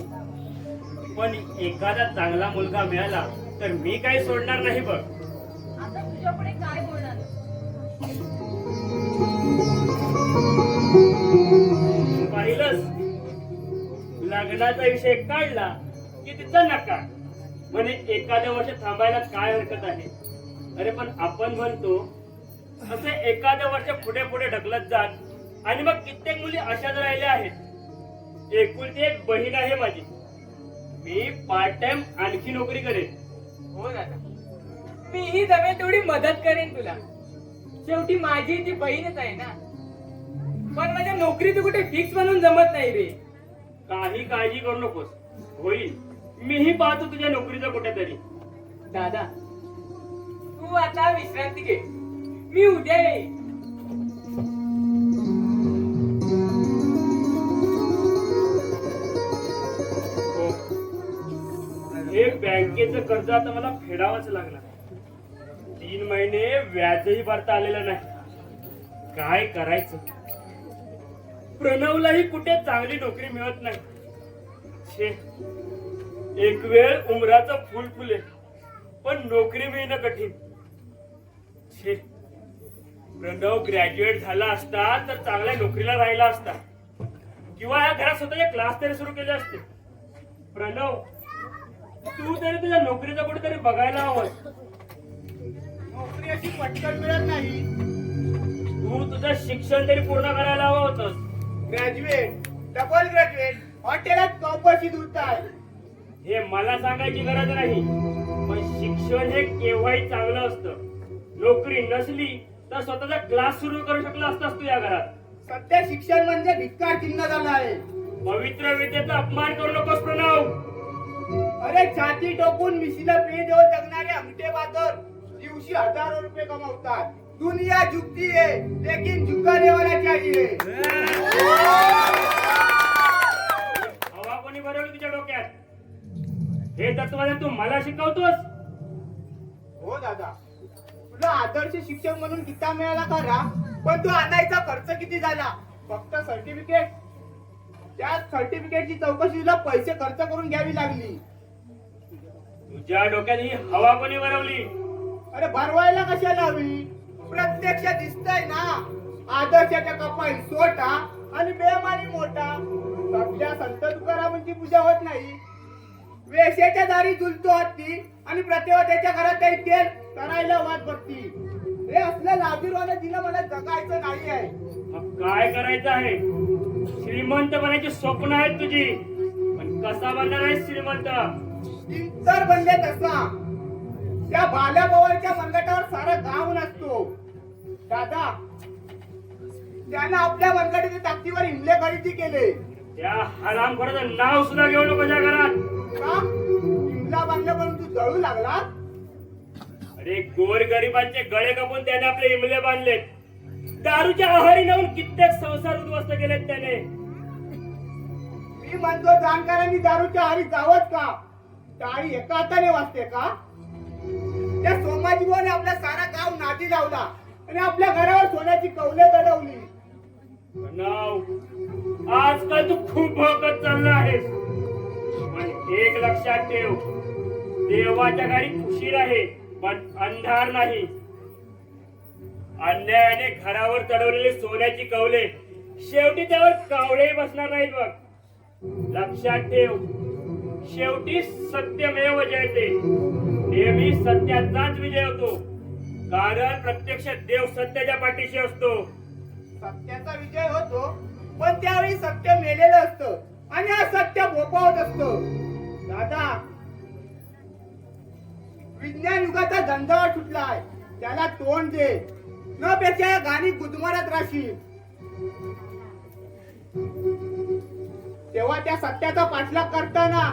पण एखादा चांगला मुलगा मिळाला तर मी काही सोडणार नाही बघ. आता तुझ्यापुढे काय बोलणार? पाहिलंच, लग्नाचा विषय काढला की तिचा नकार. म्हणे एखाद्या वर्ष थांबायला काय हरकत आहे. अरे पण आपण म्हणतो असे एखाद्या वर्ष पुढे पुढे ढकलत जात आणि मग कित्येक मुली अशाच राहिल्या आहेत. एकुलती एक बहीण आहे माझी. मी पार्ट टाइम आणखी नोकरी करेन. हो दादा, मीही जमेल तेवढी मदत करेन तुला. शेवटी माझी ती बहीणच आहे ना. पण माझ्या नोकरीचं कुठे फिक्स म्हणून जमत नाही रे. काही काळजी करू नकोस, होईल. मीही पाहतो तुझ्या नोकरीचं कुठेतरी. दादा, तू आता विश्रांती घे, मी उद्या येईन. हो. हे बँकेचं कर्ज आता मला फेडावंच लागणार. 3 महिने व्याजही भरता आलेलं नाही. काय करायचं? प्रणवलाही कुठे चांगली नोकरी मिळत नाही. छे, एक वेळ उमराचं फुल फुले पण नोकरी मिळणं कठीण. छे, प्रणव ग्रॅज्युएट झाला असता तर चांगल्या नोकरीला राहिला असता किंवा या घरात स्वतःचे क्लास तरी सुरू केले असते. प्रणव, तू तरी तुझ्या नोकरीचं कुठेतरी बघायला हवंस. नोकरी अशी पटकन मिळत नाही. तू तुझं शिक्षण तरी पूर्ण करायला हवं होतंस. ग्रॅज्युएट, डबल ग्रॅज्युएट, हॉटेलात कॉपरची दूध आहे. हे मला सांगायची गरज नाही, पण शिक्षण हे केव्हाही चांगलं असतं. नोकरी नसली तर स्वतःचा क्लास सुरू करू शकला असतास तू या घरात. सध्या शिक्षण म्हणजे भिक्कार चिन्ह झालं आहे. पवित्र विद्येचा अपमान करू नकोस प्रणव. अरे छाती टोकून मिशीला पे देऊन जगणारे अंगठे बादर दिवशी हजारो रुपये कमावतात. दुनिया झुकती है लेकिन झुकाने वाला चाहिए. हवा कोणी भरवली तुझ्या डोक्यात? हे तत्वज्ञान तू मला शिकवतोस? हो दादा, तुला आदर्श शिक्षक म्हणून किताब मिळाला खरा, पण तो आणायचा खर्च किती झाला? फक्त सर्टिफिकेट. त्या सर्टिफिकेटची चौकशी तुला पैसे खर्च करून घ्यावी लागली. तुझ्या डोक्यात ही हवा कोणी भरवली? अरे भरवायला कशाला हवी? प्रत्यक्ष दिसतंय ना. आदर्शाच्या कपाळी सोटा आणि बेमानी मोठा. सध्या संत तुकारामांची पूजा होत नाही. वेश्याच्या दारी झुलतो हत्ती आणि प्रतिवतेच्या घरात काही तेल करायला वाट बघती. हे असलं लाजीरवानं दिलं मला जगायचं नाही आहे. मग काय करायचं आहे? श्रीमंत बनायची स्वप्न आहेत तुझी, पण कसा बनणार आहे श्रीमंत? तर बनले तसा. त्या भाल्या पवारच्या मनगटावर सारा गाव नसतो दादा. त्यानं आपल्या मनगटाच्या ताकदीवर हिमले खरेदी केले. त्या हरामखोराचं नाव सुद्धा घेऊ नको माझ्या घरात. का हिमला बांधलं म्हणून तू जळू लागला? अरे गोरगरिबांचे गळे कापून त्याने आपले इमले बांधलेत. दारूच्या आहारी नेऊन कित्येक संसार उद्ध्वस्त केलेत त्याने. मी म्हणतो जाणकारांनी दारूच्या आहारी जावत का? टाळी एका हाताने वाजते का? त्या सोमाजी भाऊने आपला सारा गाव नादी लावला आणि आपल्या घरावर सोन्याची कौले चढवली. नाव आजकाल तू खूप भडकत चालला आहेस, पण एक लक्षात ठेव, देवाच्या घरी उशीर आहे पण अंधार नाही. अन्यायाने घरावर चढवलेले सोन्याची कौले शेवटी त्यावर कावळे बसणार नाहीत बघ. लक्षात ठेव, शेवटी सत्यमेव जयते. नेहमी सत्याचाच विजय होतो, कारण प्रत्यक्ष देव सत्याच्या पाठीशी असतो. सत्याचा विजय होतो, पण त्यावेळी सत्य मेलेलं असतं आणि असत्य भोपावत असतं. दादा, विज्ञान युगाचा झंझावात सुटलाय, त्याला तोंड दे. न पेक्षा या गाणी गुदमरत राहशील. तेव्हा त्या सत्याचा पाठलाग करताना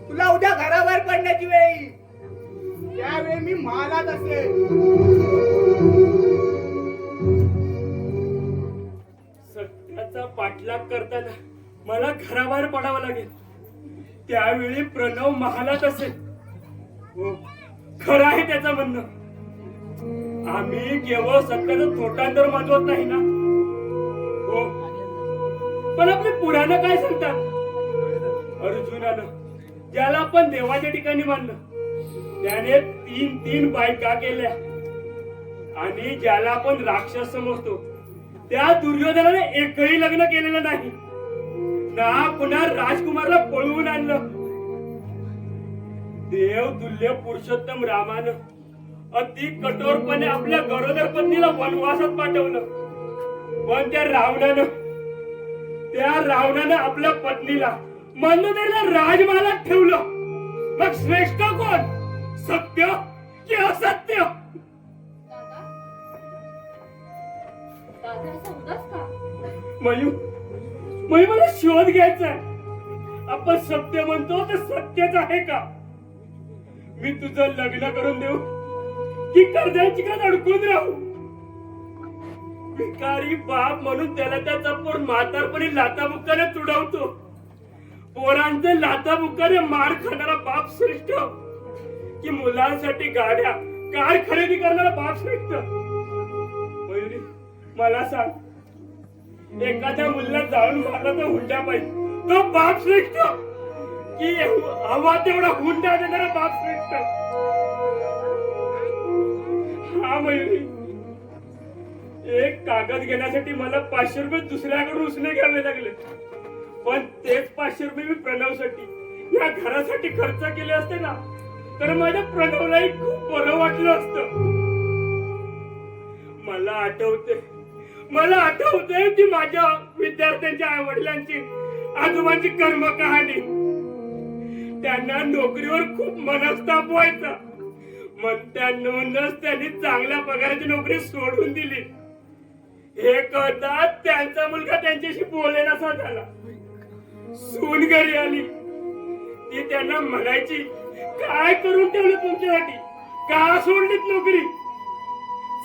तुला उद्या घराबाहेर पडण्याची वेळ येईल. त्यावेळी मी महालात असेल. सत्याचा पाठलाग करताना मला घराबाहेर पडावं लागेल. त्यावेळी प्रणव महालात असेल. हो, खरं आहे त्याचं म्हणणं. आम्ही केवळ सत्याचं थोटांतर माजवत नाही ना. हो, पण आपली पुराणं काय सांगतात? अर्जुनानं ज्याला आपण देवाच्या ठिकाणी मानलं, त्याने 3 बायका केल्या. आणि ज्याला आपण राक्षस समजतो, त्या दुर्योधनाने एकही लग्न केलेलं नाही ना. पुन्हा राजकुमारला पळवून आणलं. देव तुल्य पुरुषोत्तम रामानं अति कठोरपणे आपल्या गरोदर पत्नीला वनवासात पाठवलं. पण त्या रावणानं आपल्या पत्नीला मंदोदरीला राजमहालात ठेवलं. मग श्रेष्ठ कोण, सत्य की असत्य? दादा असं उदास का? मयू मला शोध घ्यायचा आहे. आपण सत्य म्हणतो तर सत्यच आहे का? मी तुझं लग्न करून देऊ की कर्जाची का अडकून राहू? भिकारी बाप म्हणून त्याला त्याचा पोर म्हातारपणी लाथाबुक्काने तुडवतो. पोरांचे लाथाबुक्काने मार खाणारा बाप श्रेष्ठ की मुलांसाठी गाड्या कार खरेदी करणारा बाप श्रेष्ठ? मयुरी, मला सांग, एखाद्या मुलीला जाळून मारला तर हुंडा पाहिजे, तो बाप श्रेष्ठ की हवा तेवढा हुंडा देणारा बाप श्रेष्ठ? हा मयुरी, एक कागद घेण्यासाठी मला 500 रुपये दुसऱ्याकडून उसने घ्यावे लागले. पण तेच 500 रुपये मी प्रणवसाठी, या घरासाठी खर्च केले असते ना, तर माझ्या प्रणवलाही खूप बरं वाटलं असतं. मला आठवते ती माझ्या विद्यार्थ्यांच्या आई वडिलांची, आजोबांची कर्म कहाणी. त्यांना नोकरीवर खूप मनस्ताप व्हायचा. म्हणूनच त्यांनी चांगल्या पगाराची नोकरी सोडून दिली. हे कळतात त्यांचा मुलगा त्यांच्याशी बोलेनासा झाला. सून घरी आली, ती त्यांना म्हणायची, काय करून ठेवलं तुमच्यासाठी, का सोडलीत नोकरी?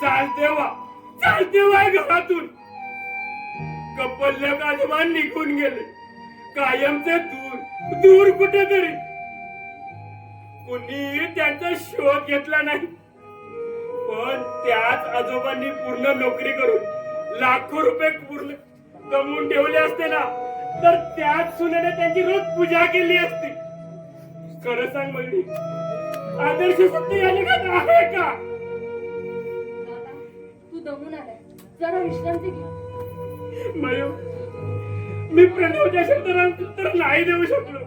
चालते वा घरातून. कपल्य काजमान निघून गेले, कायमचे दूर कुठेतरी. कुणी त्यांचा शोध घेतला नाही. पण त्याच आजोबांनी पूर्ण नोकरी करून लाखो रुपये पूर्ण कमवून ठेवले असते ना, तर त्याच सुनेने त्यांची रोज पूजा केली असती. खरं सांग मयुरी, आदर्श सत्य या जगात आहे का? दादा, तू दमून आलाय, जरा विश्रांती घे. मयू, मी प्रणवच्या शब्दाला उत्तर नाही देऊ शकलो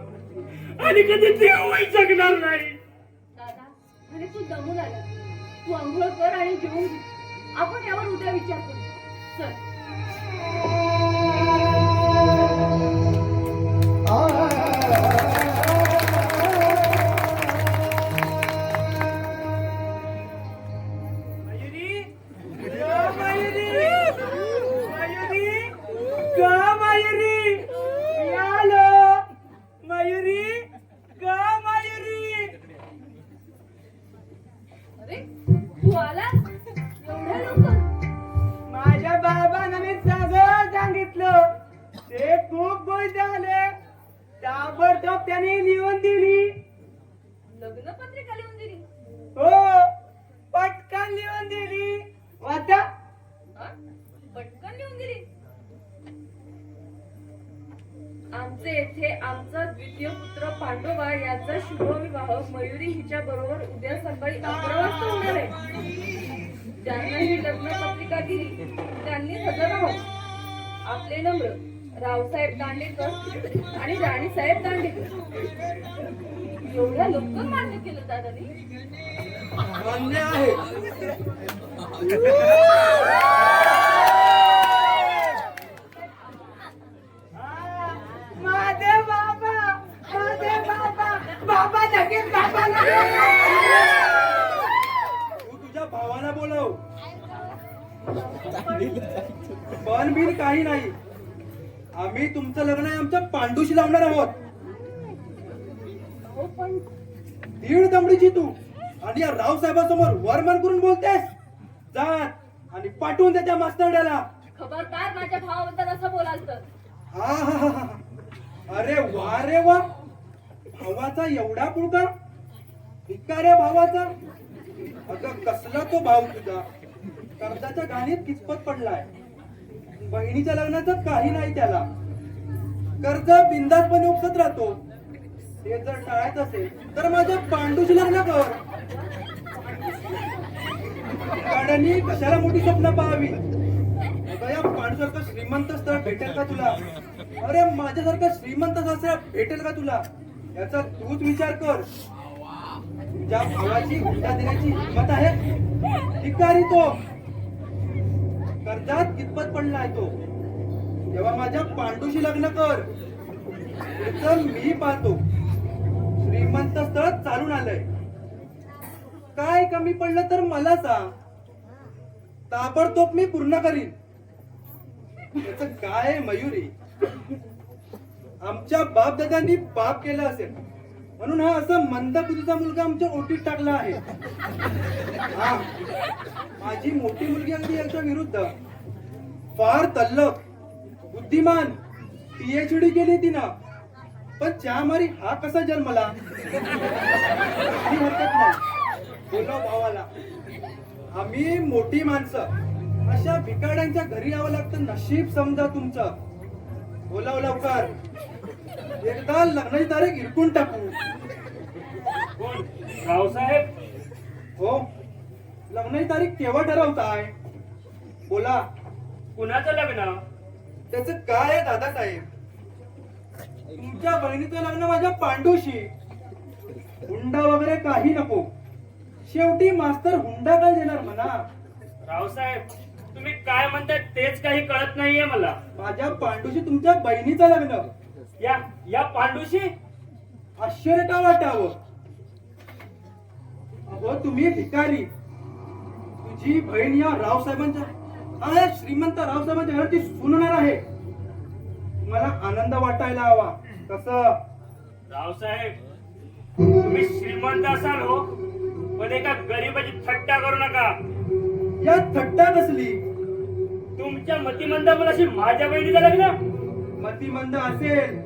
आणि कधी देऊही शकणार नाही. दादा, आणि तू दमून आला, तू आंघोळ कर आणि जेवून घे. आपण यावर उद्या विचार करू. चल. मयुरी, मयुरी, का मयुरी? मी आलो. मयुरी, का मयुरी? अरे, तू आलास एवढ्या लवकर? माझ्या बाबांना मी सगळं सांगितलं. ते खूप गोड झाले. ताबडतोब त्याने लिहून दिली. लग्न पत्रिका लिहून दिली? हो, पटकन लिहून दिली. वाचा. हा? पटकन लिहून दिली? आमचे येथे आमचा द्वितीय पुत्र पांडोबा याचा शुभविवाह मयुरी हिच्या बरोबर उद्या सकाळी 11 वाजता होणार आहे. ज्यांना ही लग्न पत्रिका दिली त्यांनी हजर राहावं. आपले नम्र रावसाहेब दांडेकर आणि राणीसाहेब दांडेकर. एवढ्या लवकर मान्य केलं दादानी? मान्य आहे. माझे बाबा लगेच बाबा तू तुझ्या भावाला बोलव. पण बिन काही नाही. आम्ही तुमचं लग्न आहे आमच्या पांडूशी लावणार आहोत. हो, पण 1.5 दमडीची तू आणि या रावसाहेबांसमोर वरमान करून बोलतेस. जा आणि पाठवून द्या त्या मास्तरड्याला. खबरदार माझ्या भावाबद्दल असं बोलाल तर. हा हा हा हा. अरे वा, भावाचा एवढा पुळका? भिकाऱ्या भावाचा? अगं कसला तो भाव तुझा, कर्जाच्या घाणीत किचपत पडलाय. बहिणीच्या लग्नाचं काही नाही त्याला. कर्ज बिंदासपणे उपसत राहतो. ते जर टाळायचं असेल तर माझ्या पांडूची लग्न कर. भिकाऱ्यांनी कशाला मोठी स्वप्न पाहावी. अगं या पांडूसारखं श्रीमंत स्थळ भेटेल का तुला? अरे माझ्यासारखं श्रीमंत सासरा भेटेल का तुला? याचा तूच विचार कर. तुझ्या भावाची हुंडा देण्याची हिंमत आहे? भिकारी तो. कर्जात कितपत पडलाय तो. तेव्हा माझ्या पांडूशी लग्न कर. पुढचं मी पाहतो. श्रीमंत स्थळ चालून आलंय. काय कमी पडलं तर मला सांग. ताबडतोब मी पूर्ण करीन. त्याच काय मयुरी, आमच्या बापदादांनी पाप केलं असेल म्हणून हा असा मंद बुद्धीचा मुलगा आमच्या ओटीत टाकला आहे. हा, माझी मोठी मुलगी अगदी याच्या विरुद्ध. फार तल्लक, बुद्धिमान, PhD केली तिनं. पण त्यामारी हा कसा जन्मला? काही हरकत नाही, बोलाव भावाला. आम्ही मोठी माणसं अशा भिकाड्यांच्या घरी यावं लागतं. नशीब समजा तुमचं. बोलाव लवकर. एकदा लग्नाची तारीख इरकून टाकू. कोण? रावसाहेब? हो, लग्नाची तारीख केव्हा ठरवताय? बोला. कुणाचं लग्न? त्याचं काय आहे दादासाहेब? तुमच्या बहिणीचं लग्न माझ्या पांडूशी. हुंडा वगैरे काही नको. शेवटी मास्तर हुंडा काय देणार म्हणा. रावसाहेब, तुम्ही काय म्हणताय तेच काही कळत नाहीये मला. माझ्या पांडूशी तुमच्या बहिणीचं लग्न. या पांडूशी? आश्चर्य का वाटावं? अहो तुम्ही भिकारी. तुझी बहीण या रावसाहेबांच्या श्रीमंत रावसाहेबांच्या घराची सुनणार आहे. तुम्हाला आनंद वाटायला हवा. कसं? रावसाहेब, तुम्ही श्रीमंत असाल हो, पण एका गरीबाची थट्टा करू नका. या थट्टा कसली? तुमच्या मतिमंद मुलाशी माझ्या बहिणीचं लग्न. मतिमंद असेल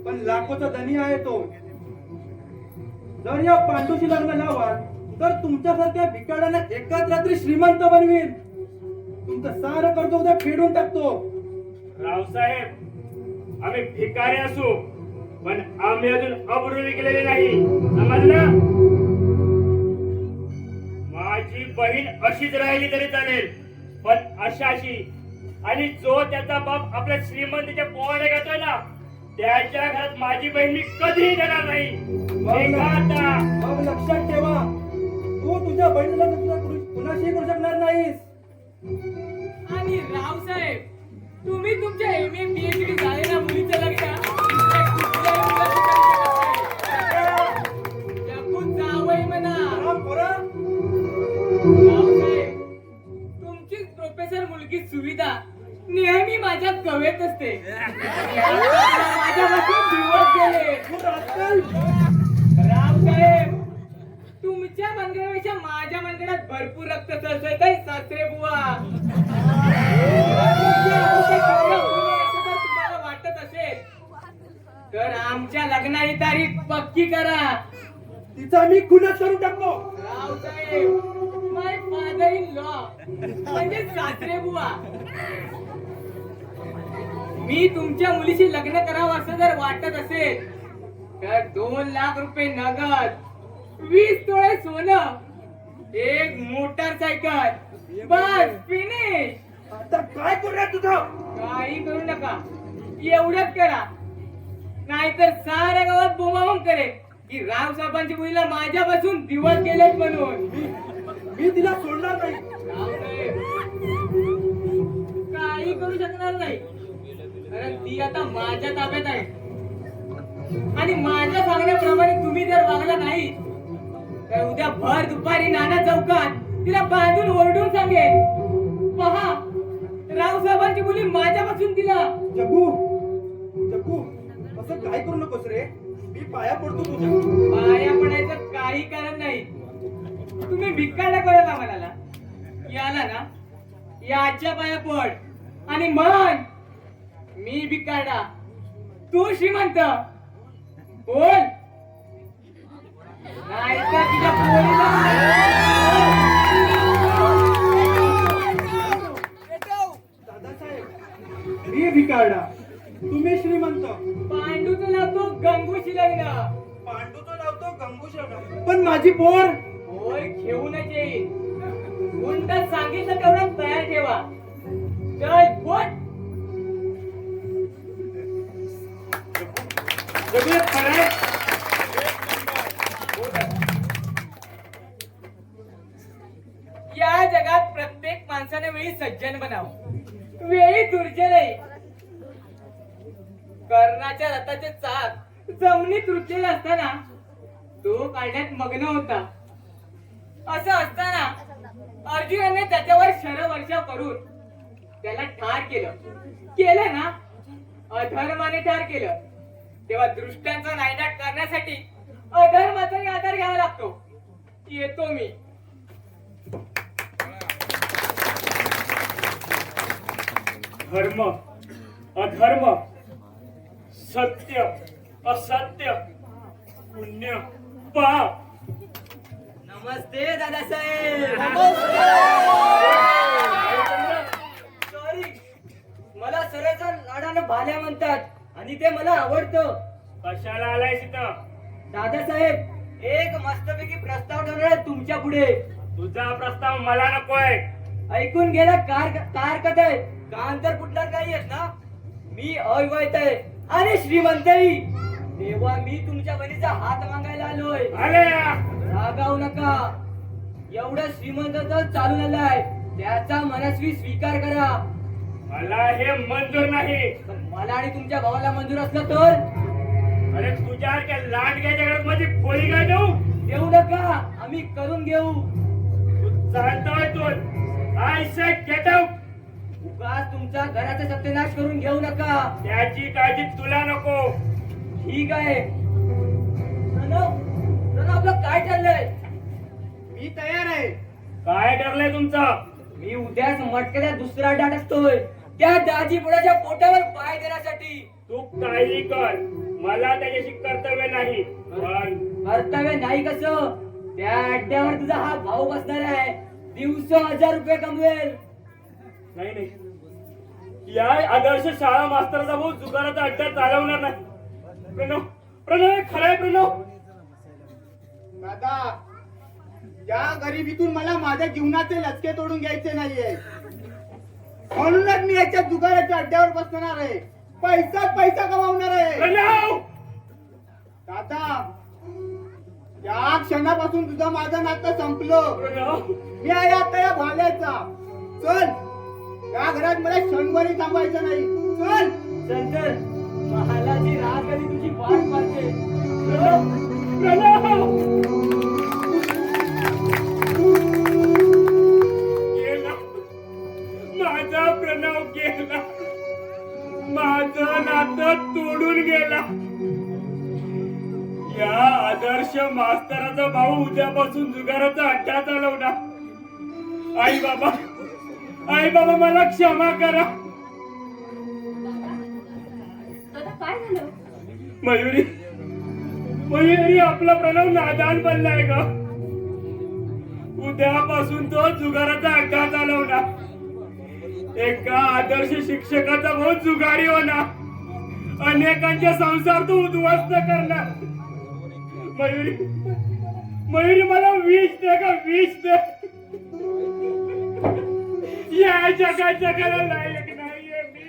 पण लाखोचा धनी आहे तो. जर या पांडूशी लग्न लावाल तर तुमच्यासारख्या भिकाऱ्यांना एकाच रात्री श्रीमंत बनवीन. तुमचं सारं कर्ज उद्या फेडून टाकतो. रावसाहेब, आम्ही भिकारी असू पण आम्ही अजून अब्रू विकलेले नाही, समजलं? माझी बहीण अशीच राहिली तरी चालेल, पण अशाशी. आणि जो त्याचा बाप आपल्या श्रीमंतीच्या पोवाडे घेतोय ना, त्याच्या घरात माझी बहीण मी कधीही देणार नाही. ऐका आता. मग लक्षात ठेवा, तू तुझ्या बहिणीला कुणाशी करू शकणार नाहीस. आणि रावसाहेब, तुम्ही तुमच्या एमए पीएचडी झालेल्या मुलीचं लग्न दुसऱ्या कुठल्याही मुलाशी जगून जावई म्हणा. राम पोरा, रावसाहेब, तुमची प्रोफेसर मुलगी सुविधा नेहमी माझ्या कवेत असते. माझ्यापासून दिवस गेले. तू रास्कल. रावसाहेब, तुमच्या मनगडापेक्षा माझ्या मनगडात भरपूर रक्त सळसळत आहे सासरे बुवा. तुम्हाला वाटत असेल तर आमच्या लग्नाची तारीख पक्की करा. तिचा मी खुनच करून टाकतो. रावसाहेब, माय फादर इन लॉ म्हणजे सासरे बुवा. मी तुमच्या मुलीशी लग्न करावं असं जर वाटत असेल तर 2 लाख रुपये नगद, 20 तोळे सोनं, एक मोटरसायकल, बस फिनिश. आता काय करूया तुझं? काही करू नका, एवढंच करा. नाहीतर साऱ्या गावात बोंबाबोंब करेल की रावसाहेबांच्या मुलीला माझ्यापासून दिवस गेलेत म्हणून. मी तिला सोडणार नाही. रावसाहेब, काही करू शकणार नाही, कारण ती आता माझ्या ताब्यात आहे. आणि माझ्या सांगण्याप्रमाणे तुम्ही जर वागला नाही तर उद्या भर दुपारी नाना चौकात तिला बांधून ओरडून सांगेल, पहा रावसाहेबांची मुली माझ्यापासून दिला. जगू, जगू, असं काय करू नकोस रे. मी पाया पडतो तुझ्या. पाया पडायचं काही कारण नाही. तुम्ही भिक्काडा करायला म्हणाला, याला ना याच्या पाया पड आणि म्हण, मी भिक्काडा, तू श्रीमंत. बोल, नाहीतर तुझ्या दादासाहेब, मी भिकारडा, तुम्ही श्रीमंत. पांडूचं लावतो गंगूशी लग्न. पांडूचं लावतो गंगूशी लग्न. पण माझी पोर. होय, घेऊनच येईल. गुंड सांगितलं तेवढं तयार ठेवा. चल बोल. जगूया खरंय. या जगात प्रत्येक माणसाने वेळी सज्जन बनावं, वेळी दुर्जनही. कर्णाच्या रथाचे चाक जमिनीत रुतलेले असताना तो काढण्यात मग्न होता. असं असताना अर्जुनाने त्याच्यावर शरवर्षाव करून त्याला ठार केलं ना, अधर्माने ठार केलं. तेव्हा दृष्टांचा नायनाट करण्यासाठी अधर्माचाही आधार घ्यावा लागतो. येतो मी. धर्म, अधर्म, सत्य, असत्य, पुण्य, पाप. नमस्ते दादासाहेब. सॉरी, मला सरळचा लाडानं भाल्या म्हणतात आणि ते मला आवडतं. कशाला आलाय इथं? दादासाहेब, एक मस्तपैकी प्रस्ताव ठेवणार आहे तुमच्या पुढे. तुझा प्रस्ताव मला नकोय. ऐकून गेला. कार कथ आहे, कान तर कुठला काही येत ना. मी अविवाहित आहे आणि श्रीमंतही. तेव्हा मी तुमच्या बहिणीचा हात मागायला आलोय. रागावू नका. एवढं श्रीमंत चालून आलाय, त्याचा मनस्वी स्वीकार करा. मला हे मंजूर नाही. पण मला आणि तुमच्या भावाला मंजूर असलं तर? अरे तुझ्यासारख्या लांडग्याच्या घरात माझी खोली काय देऊ? देऊ नका, आम्ही करून घेऊ. तू चालतोय तू. I say get out. उगाच तुमचा घराचा सत्यानाश करून घेऊ नका. त्याची काळजी तुला नको. ठीक आहे. प्रणव, आपलं काय ठरलंय? मी तयार आहे. काय ठरलंय तुमचं? मी उद्याच मटक्याचा दुसरा अड्डा टाकतोय त्या दाजीपुराच्या पोटावर पाय देण्यासाठी. तू काही कर, मला त्याच्याशी कर्तव्य नाही. पण कर्तव्य नाही कसं? त्या अड्ड्यावर तुझा हा भाऊ बसणार आहे, दिवस 1000 रुपये कमवेल. नाही नाही, या आदर्श शाळा मास्तराचा भाऊ जुगाराचा अड्डा चालवणार नाही. प्रणव, प्रणव हे खरं आहे प्रणव. दादा, या गरिबीतून मला माझ्या जीवनाचे लचके तोडून घ्यायचे नाहीये. म्हणूनच मी याच्या जुगाराच्या अड्ड्यावर बसणार आहे. पैसा कमावणार आहे. प्रणव, दादा, या क्षणापासून तुझं माझं नातं संपलं. प्रणव, मी आहे आता या भाल्याचा. चल, या घरात मला क्षणभरी थांबायचं नाही. चल. शंकर, महालाची राग कधी तुझी वाट पाहते. प्रणव, गेला माझा प्रणव, गेला माझं नातं तोडून गेला. या आदर्श मास्तराचा भाऊ उद्यापासून जुगाराचा अड्डा चालवणार. आई बाबा मला क्षमा करा. दादा काय झालं? मयुरी आपला प्रणव नादान बनलाय ग. उद्यापासून तो जुगाराचा अड्डा चालवणार. एका आदर्श शिक्षकाचा भाऊ जुगारी होणार. अनेकांचे संसार तो उद्ध्वस्त करणार. मयुरी मला विष दे का, विष दे. या जगाला लायक नाहीये मी.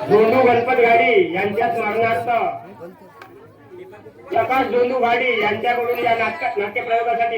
दोंडू गणपत घाडी यांच्या स्मरणार्थ प्रकाश दोंडू घाडी यांच्याकडून या नाट्यप्रयोगासाठी